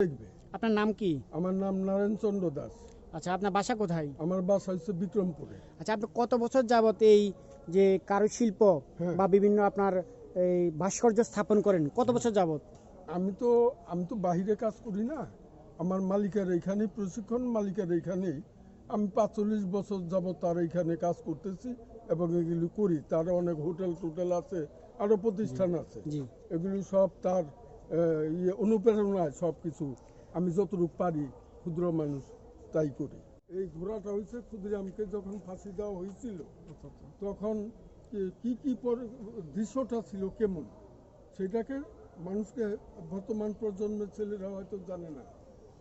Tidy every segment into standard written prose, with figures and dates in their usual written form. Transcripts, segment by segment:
দেখবে। আপনার নাম কি? আমার নাম নারায়ণ চন্দ্র দাস। আচ্ছা, আপনার বাসা কোথায়? আমার বাসা হচ্ছে বিক্রমপুরে। আচ্ছা, আপনি কত বছর যাবত এই যে কারুশিল্প বা বিভিন্ন আপনার এই ভাস্কর্য স্থাপন করেন, কত বছর যাবত? আমি তো বাহিরে কাজ করি না, আমার মালিকের এইখানেই প্রশিক্ষণ, মালিকের এইখানেই আমি 45 বছর যাবত তার এইখানে কাজ করতেছি এবং এগুলি করি। তার অনেক হোটেল টোটেল আছে, আরও প্রতিষ্ঠান আছে। এগুলি সব তার অনুপ্রেরণায় সব কিছু আমি যতটুকু পারি ক্ষুদ্র মানুষ তাই করি। এই ঘোড়াটা হয়েছে ক্ষুদিরামকে যখন ফাঁসি দেওয়া হয়েছিল তখন কি দৃশ্যটা ছিল কেমন, সেটাকে মানুষকে বর্তমান প্রজন্মের ছেলেরা হয়তো জানে না,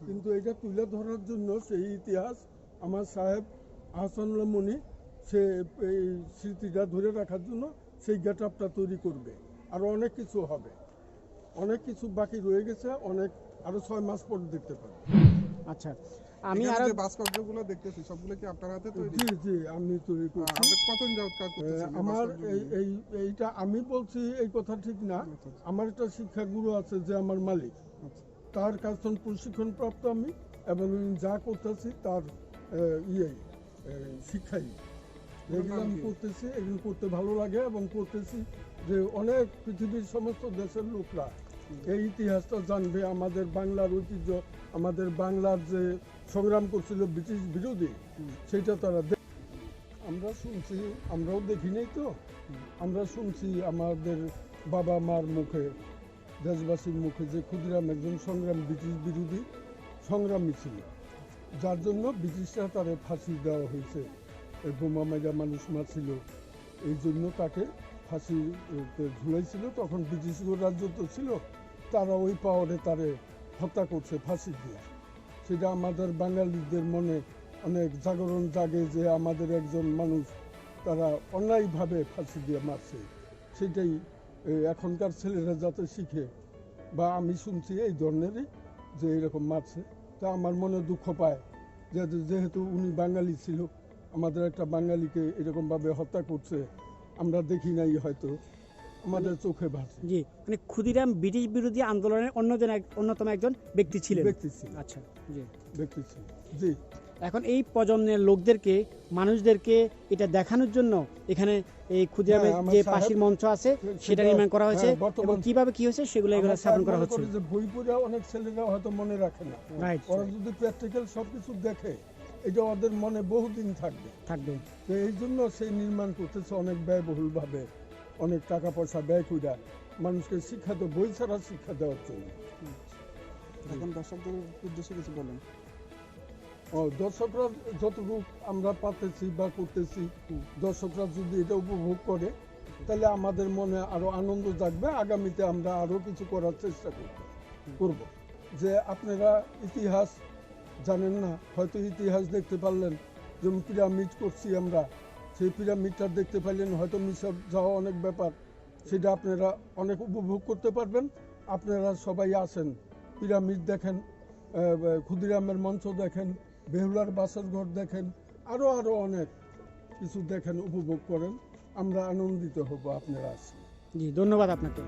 কিন্তু এটা তুলে ধরার জন্য সেই ইতিহাস আমার সাহেব আহসানুল্লাহ মনি সে এই স্মৃতিটা ধরে রাখার জন্য সেই গেট আপটা তৈরি করবে। আরও অনেক কিছু হবে, অনেক কিছু বাকি রয়ে গেছে, অনেক আরও 6 মাস পর দেখতে পাবে। আচ্ছা, আমি আর ভাস্কর্যগুলো দেখতেছি সবগুলো কি আপনার হাতে তৈরি? জি জি, আমি তৈরি করছি। আপনি কতদিন যাবত কাজ করতেছেন? আমার এইটা আমি বলছি এই কথা ঠিক না, আমার একটা শিক্ষাগুরু আছে যে আমার মালিক, তার কাছ থেকে প্রশিক্ষণ প্রাপ্ত আমি, এবং যা করতেছি তার শিক্ষাই এগুলো আমি করতেছি। এগুলো করতে ভালো লাগে এবং করতেছি যে অনেক পৃথিবীর সমস্ত দেশের লোকরা এই ইতিহাসটা জানবে, আমাদের বাংলার ঐতিহ্য, আমাদের বাংলার যে সংগ্রাম করছিল ব্রিটিশ বিরোধী, সেটা তারা আমরা শুনছি, আমরাও দেখি নাই তো, আমরা শুনছি আমাদের বাবা মার মুখে, দেশবাসীর মুখে যে ক্ষুদিরাম একজন ব্রিটিশ বিরোধী সংগ্রামী ছিল, যার জন্য ব্রিটিশরা তারে ফাঁসি দেওয়া হয়েছে। বোমা মেজা মানুষ মারছিল, এই জন্য তাকে ফাঁসিতে ঝুলাইছিল। তখন ব্রিটিশ রাজ্য তো ছিল, তারা ওই পাওয়ারে তারে হত্যা করছে ফাঁসি দিয়ে। সেটা আমাদের বাঙালিদের মনে অনেক জাগরণ জাগে যে আমাদের একজন মানুষ তারা অন্যায়ভাবে ফাঁসি দিয়ে মারছে। সেটাই এখনকার ছেলেরা যাতে শিখে, বা আমি শুনছি এই ধরনেরই যে এরকম মারছে, তা আমার মনে দুঃখ পায় যেহেতু উনি বাঙালি ছিল, আমাদের একটা বাঙালিকে এরকমভাবে হত্যা করছে, আমরা দেখি নাই, হয়তো আমাদের চোখে ভাসে। জি, মানে ক্ষুদিরাম ব্রিটিশ বিরোধী আন্দোলনের অন্যতম একজন ব্যক্তি ছিলেন। আচ্ছা, জি, ব্যক্তি ছিল, জি। এখন এই প্রজন্মের লোকদেরকে, মানুষদেরকে এটা দেখানোর জন্য এখানে এই ক্ষুদিরামের যে ফাঁসির মঞ্চ আছে সেটা নির্মাণ করা হয়েছে, এবং কিভাবে কি হয়েছে সেগুলো এগুলো স্থাপন করা হচ্ছে। বই পড়ে অনেক ছেলেরা হয়তো মনে রাখে না, ওরা যদি প্র্যাকটিক্যাল সবকিছু দেখে এটা ওদের মনে বহুদিন থাকবে। তো এই জন্য সেই নির্মাণ করতেছে অনেক ব্যয়বহুল ভাবে, অনেক টাকা পয়সা ব্যয় করে মানুষকে শিক্ষা, তো বই ছাড়া শিক্ষা দেওয়ার জন্য। এখন দর্শকদের উদ্দেশ্যে কিছু বলেন। দর্শকরা যতটুকু আমরা পাতেছি বা করতেছি, দর্শকরা যদি এটা উপভোগ করে তাহলে আমাদের মনে আরো আনন্দ জাগবে, আগামীতে আমরা আরো কিছু করার চেষ্টা করব। যে আপনারা ইতিহাস জানেন না, হয়তো ইতিহাস দেখতে পারলেন, যেমন পিরামিড করছি আমরা, সেই পিরামিডটা দেখতে পারলেন, হয়তো মিশর যাওয়া অনেক ব্যাপার, সেটা আপনারা অনেক উপভোগ করতে পারবেন। আপনারা সবাই আসেন, পিরামিড দেখেন, ক্ষুদিরামের মঞ্চ দেখেন, বেহুলার বাসর ঘর দেখেন, আরও অনেক কিছু দেখেন, উপভোগ করেন, আমরা আনন্দিত হব আপনারা আসেন। জি, ধন্যবাদ আপনাকে।